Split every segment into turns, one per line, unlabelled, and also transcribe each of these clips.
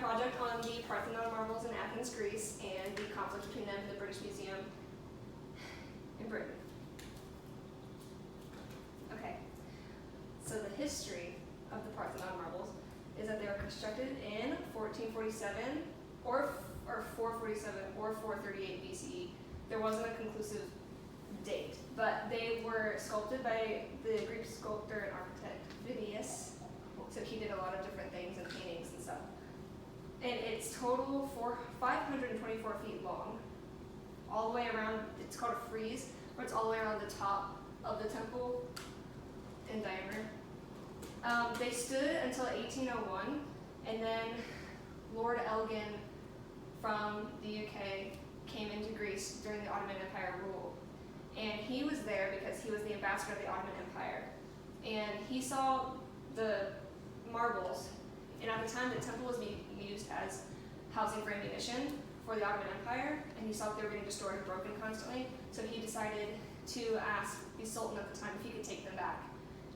project on the Parthenon marbles in Athens, Greece, and the conflict between them and the British Museum in Britain. Okay, so the history of the Parthenon marbles is that they were constructed in 1447 or 447 or 438 BCE. There wasn't a conclusive date, but they were sculpted by the Greek sculptor and architect Phidias. So he did a lot of different things and paintings and stuff. And it's total 524 feet long, all the way around. It's called a frieze, where it's all the way around the top of the temple in diameter. They stood until 1801, and then Lord Elgin from the UK came into Greece during the Ottoman Empire rule. And he was there because he was the ambassador of the Ottoman Empire. And he saw the marbles, and at the time the temple was being used as housing for ammunition for the Ottoman Empire, and he saw that they were getting destroyed and broken constantly. So he decided to ask the Sultan at the time if he could take them back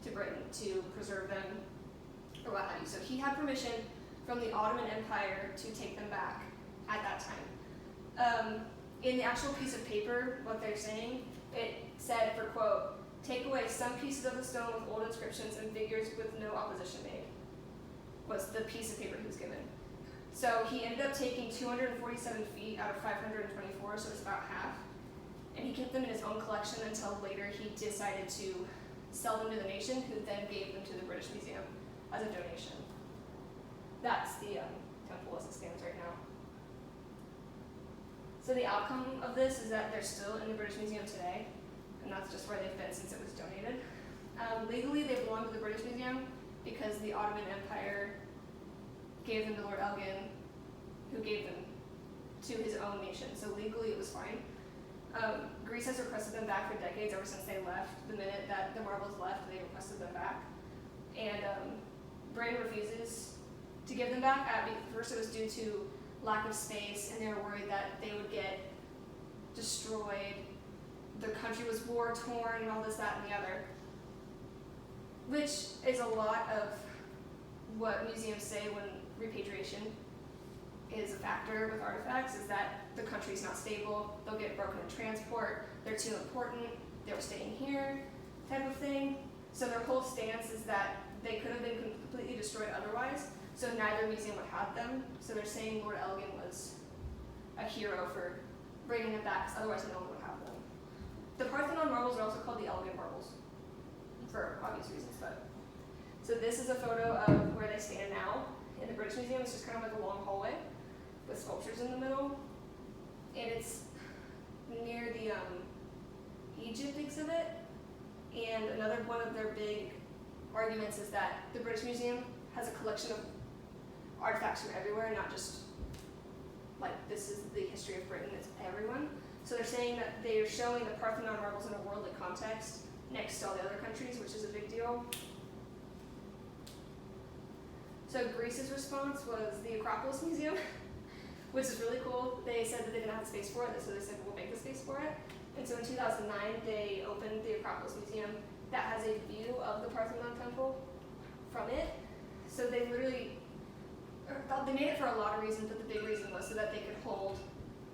to Britain to preserve them or what have you. So he had permission from the Ottoman Empire to take them back at that time. In the actual piece of paper, what they're saying, it said, for quote, "Take away some pieces of the stone with old inscriptions and figures with no opposition made," was the piece of paper he was given. So he ended up taking 247 feet out of 524, so it's about half. And he kept them in his own collection until later he decided to sell them to the nation, who then gave them to the British Museum as a donation. That's the temple as it stands right now. So the outcome of this is that they're still in the British Museum today, and that's just where they've been since it was donated. Legally, they belong to the British Museum because the Ottoman Empire gave them to Lord Elgin, who gave them to his own nation. So legally, it was fine. Greece has requested them back for decades, ever since they left. The minute that the marbles left, they requested them back. And Britain refuses to give them back. First, it was due to lack of space, and they were worried that they would get destroyed. The country was war-torn and all this, that, and the other, which is a lot of what museums say when repatriation is a factor with artifacts, is that the country's not stable, they'll get broken in transport, they're too important, they were staying here, type of thing. So their whole stance is that they could have been completely destroyed otherwise, so neither museum would have them. So they're saying Lord Elgin was a hero for bringing them back, because otherwise no one would have them. The Parthenon marbles are also called the Elgin marbles, for obvious reasons. But so this is a photo of where they stand now in the British Museum. It's just kind of like a long hallway with sculptures in the middle, and it's near the Egypt exhibit. And another one of their big arguments is that the British Museum has a collection of artifacts from everywhere, not just like this is the history of Britain, it's everyone. So they're saying that they're showing the Parthenon marbles in a worldly context next to all the other countries, which is a big deal. So Greece's response was the Acropolis Museum, which is really cool. They said that they didn't have the space for it, so they said, we'll make the space for it. And so in 2009, they opened the Acropolis Museum that has a view of the Parthenon temple from it. So they literally, they made it for a lot of reasons, but the big reason was so that they could hold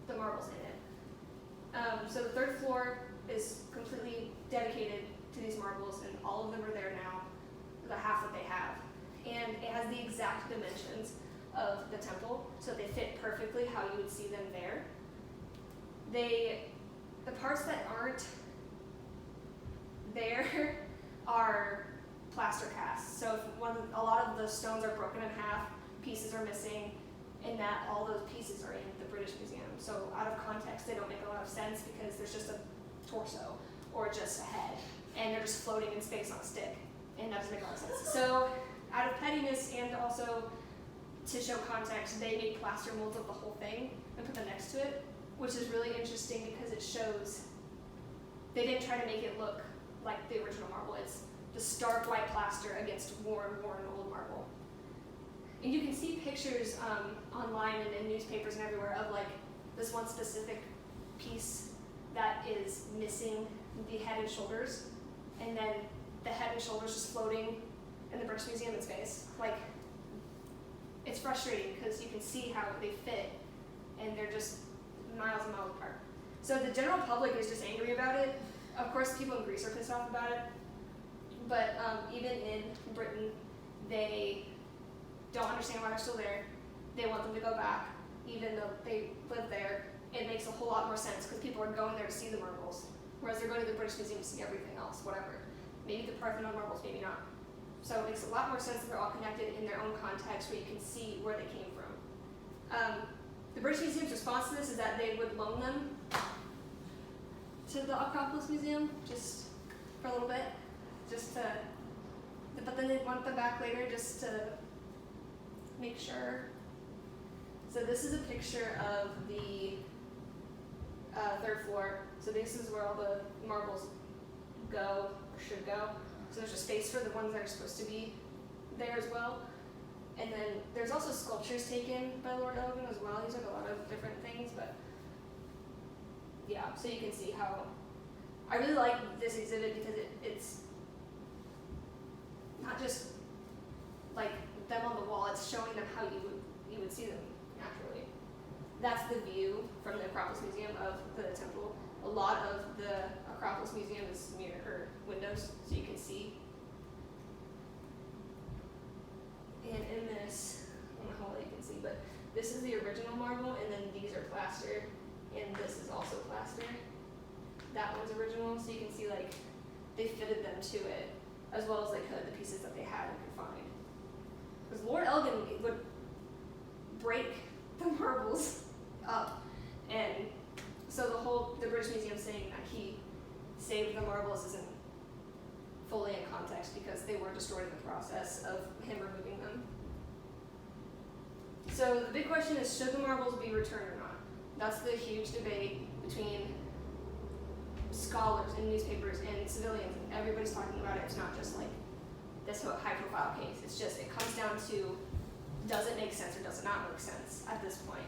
the marbles in it. So the third floor is completely dedicated to these marbles, and all of them are there now, the half that they have. And it has the exact dimensions of the temple, so they fit perfectly how you would see them there. The parts that aren't there are plaster casts. So if a lot of the stones are broken in half, pieces are missing, and that all those pieces are in the British Museum. So out of context, they don't make a lot of sense because there's just a torso or just a head, and they're just floating in space on a stick, and that doesn't make a lot of sense. So out of pettiness and also to show context, they made plaster molds of the whole thing and put them next to it, which is really interesting because it shows they didn't try to make it look like the original marble. It's the stark white plaster against worn old marble. And you can see pictures online and in newspapers and everywhere of like this one specific piece that is missing the head and shoulders, and then the head and shoulders just floating in the British Museum in space. Like, it's frustrating because you can see how they fit, and they're just miles and miles apart. So the general public is just angry about it. Of course, people in Greece are pissed off about it, but even in Britain, they don't understand why they're still there. They want them to go back, even though they live there. It makes a whole lot more sense because people are going there to see the marbles, whereas they're going to the British Museum to see everything else, whatever. Maybe the Parthenon marbles, maybe not. So it makes a lot more sense that they're all connected in their own context where you can see where they came from. The British Museum's response to this is that they would loan them to the Acropolis Museum just for a little bit, but then they want them back later just to make sure. So this is a picture of the third floor. So this is where all the marbles go, or should go. So there's a space for the ones that are supposed to be there as well. And then there's also sculptures taken by Lord Elgin as well. He's like a lot of different things, but yeah, so you can see how I really like this exhibit because it's not just like them on the wall, it's showing them how you would see them naturally. That's the view from the Acropolis Museum of the temple. A lot of the Acropolis Museum is mirror windows, so you can see. And in this, I don't know how well you can see, but this is the original marble, and then these are plaster, and this is also plaster. That one's original, so you can see like they fitted them to it as well as they could, the pieces that they had and could find. Because Lord Elgin would break the marbles up, and so the British Museum saying that he saved the marbles isn't fully in context because they were destroyed in the process of him removing them. So the big question is, should the marbles be returned or not? That's the huge debate between scholars and newspapers and civilians, and everybody's talking about it. It's not just like this high profile case. It's just, it comes down to, does it make sense or does it not make sense at this point?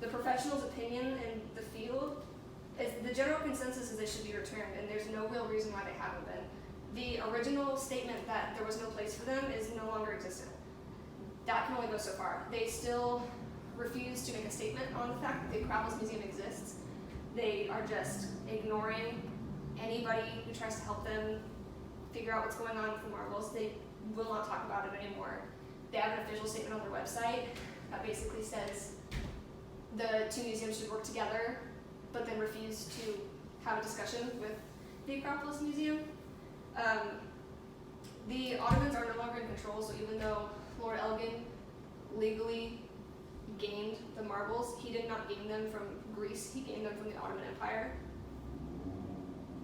The professional's opinion in the field is the general consensus is they should be returned, and there's no real reason why they haven't been. The original statement that there was no place for them is no longer existent. That can only go so far. They still refuse to make a statement on the fact that the Acropolis Museum exists. They are just ignoring anybody who tries to help them figure out what's going on with the marbles. They will not talk about it anymore. They have an official statement on their website that basically says the two museums should work together, but then refuse to have a discussion with the Acropolis Museum. The Ottomans are no longer in control, so even though Lord Elgin legally gained the marbles, he did not gain them from Greece, he gained them from the Ottoman Empire.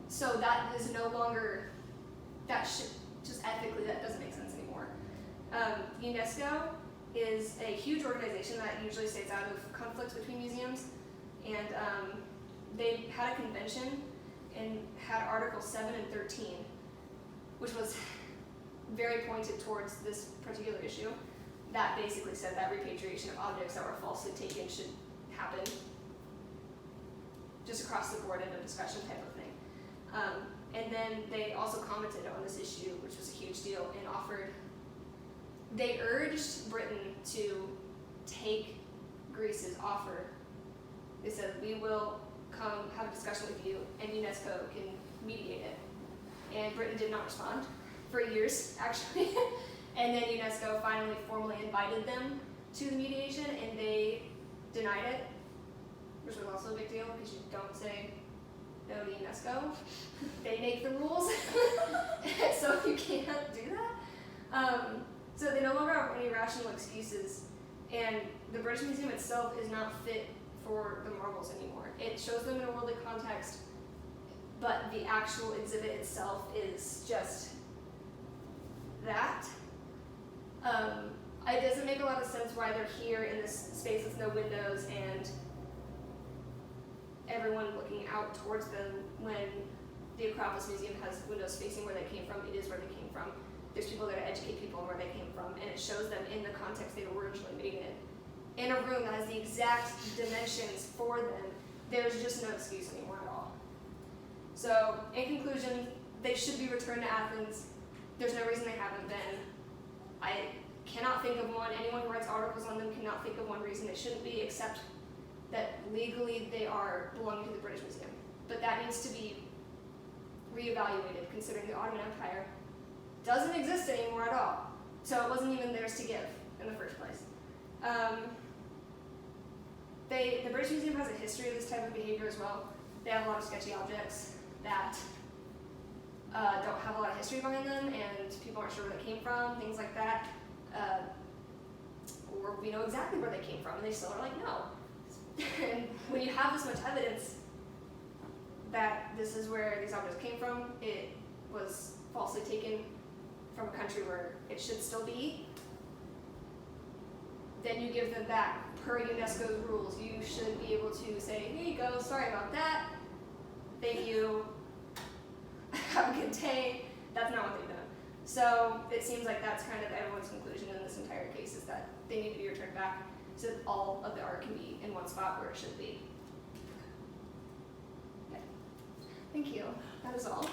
So that is no longer, just ethically, that doesn't make sense anymore. UNESCO is a huge organization that usually stays out of conflicts between museums, and they had a convention and had Article 7 and 13, which was very pointed towards this particular issue, that basically said that repatriation of objects that were falsely taken should happen just across the board in a discussion type of thing. And then they also commented on this issue, which was a huge deal, and they urged Britain to take Greece's offer. They said, we will come have a discussion with you, and UNESCO can mediate it. And Britain did not respond for years, actually. And then UNESCO finally formally invited them to the mediation, and they denied it, which was also a big deal because you don't say no to UNESCO. They make the rules, so you can't do that. So they no longer have any rational excuses, and the British Museum itself is not fit for the marbles anymore. It shows them in a worldly context, but the actual exhibit itself is just that. It doesn't make a lot of sense why they're here in this space with no windows and everyone looking out towards them when the Acropolis Museum has windows facing where they came from. It is where they came from. There's people there to educate people on where they came from, and it shows them in the context they were originally made in a room that has the exact dimensions for them. There's just no excuse anymore at all. So, in conclusion, they should be returned to Athens. There's no reason they haven't been. I cannot think of one. Anyone who writes articles on them cannot think of one reason it shouldn't be, except that legally they are belonging to the British Museum. But that needs to be reevaluated, considering the Ottoman Empire doesn't exist anymore at all. So it wasn't even theirs to give in the first place. The British Museum has a history of this type of behavior as well. They have a lot of sketchy objects that don't have a lot of history behind them, and people aren't sure where they came from, things like that. Or we know exactly where they came from, and they still are like, no. And when you have this much evidence that this is where these objects came from, it was falsely taken from a country where it should still be, then you give them back. Per UNESCO's rules, you should be able to say, here you go, sorry about that, thank you, have a good day. That's not what they've done. So it seems like that's kind of everyone's conclusion in this entire case, is that they need to be returned back so that all of the art can be in one spot where it should be. Okay. Thank you. That is all.